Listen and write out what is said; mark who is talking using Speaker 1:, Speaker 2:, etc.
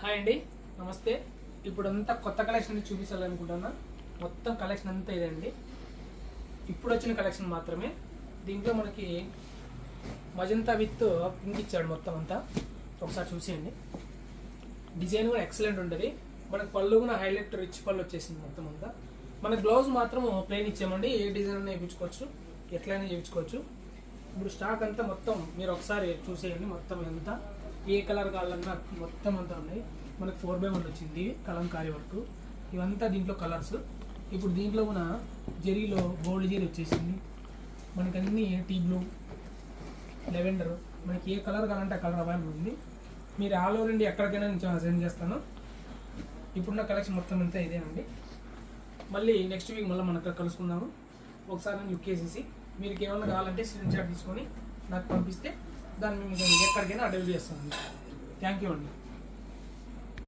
Speaker 1: Hi అండి, నమస్తే. ఇప్పుడంతా కొత్త కలెక్షన్ చూపించాలనుకుంటున్నా. మొత్తం కలెక్షన్ అంతా ఇదండి. ఇప్పుడు వచ్చిన కలెక్షన్ మాత్రమే. దీంట్లో మనకి మజంతా విత్ పింక్ ఇచ్చాడు మొత్తం అంతా. ఒకసారి చూసేయండి. డిజైన్ కూడా ఎక్సలెంట్ ఉంటుంది. మనకు పళ్ళు కూడా హైలైట్ రిచ్ పళ్ళు వచ్చేసింది మొత్తం అంతా. మన బ్లౌజ్ మాత్రం ప్లెయిన్ ఇచ్చామండి. ఏ డిజైన్ అయినా వేయించుకోవచ్చు, ఎట్లయినా చేయించుకోవచ్చు. ఇప్పుడు స్టాక్ అంతా మొత్తం మీరు ఒకసారి చూసేయండి. మొత్తం ఎంత ఏ కలర్ కావాలన్నా మొత్తం అంతా ఉన్నాయి. మనకు 4x1 వచ్చింది కలంకారీ వర్క్. ఇవంతా దీంట్లో కలర్స్. ఇప్పుడు దీంట్లో కూడా జరీలో గోల్డ్ జరీ వచ్చేసింది. మనకి అన్ని టీ బ్లూ, లెవెండర్, మనకి ఏ కలర్ కావాలంటే ఆ కలర్ అవైలబుల్ ఉంది. మీరు ఆల్ ఓవర్ ఇండియా ఎక్కడికైనా నేను సెండ్ చేస్తాను. ఇప్పుడున్న కలెక్షన్ మొత్తం అంతా ఇదేనండి. మళ్ళీ నెక్స్ట్ వీక్ మళ్ళీ మనం అక్కడ కలుసుకుందాము. ఒకసారి నేను లుక్ వేసేసి మీకు ఏమన్నా కావాలంటే స్క్రీన్ షాట్ తీసుకొని నాకు పంపిస్తే దాన్ని మీకు ఎక్కడికైనా డెలివరీ చేస్తాను. థ్యాంక్ యూ అండి.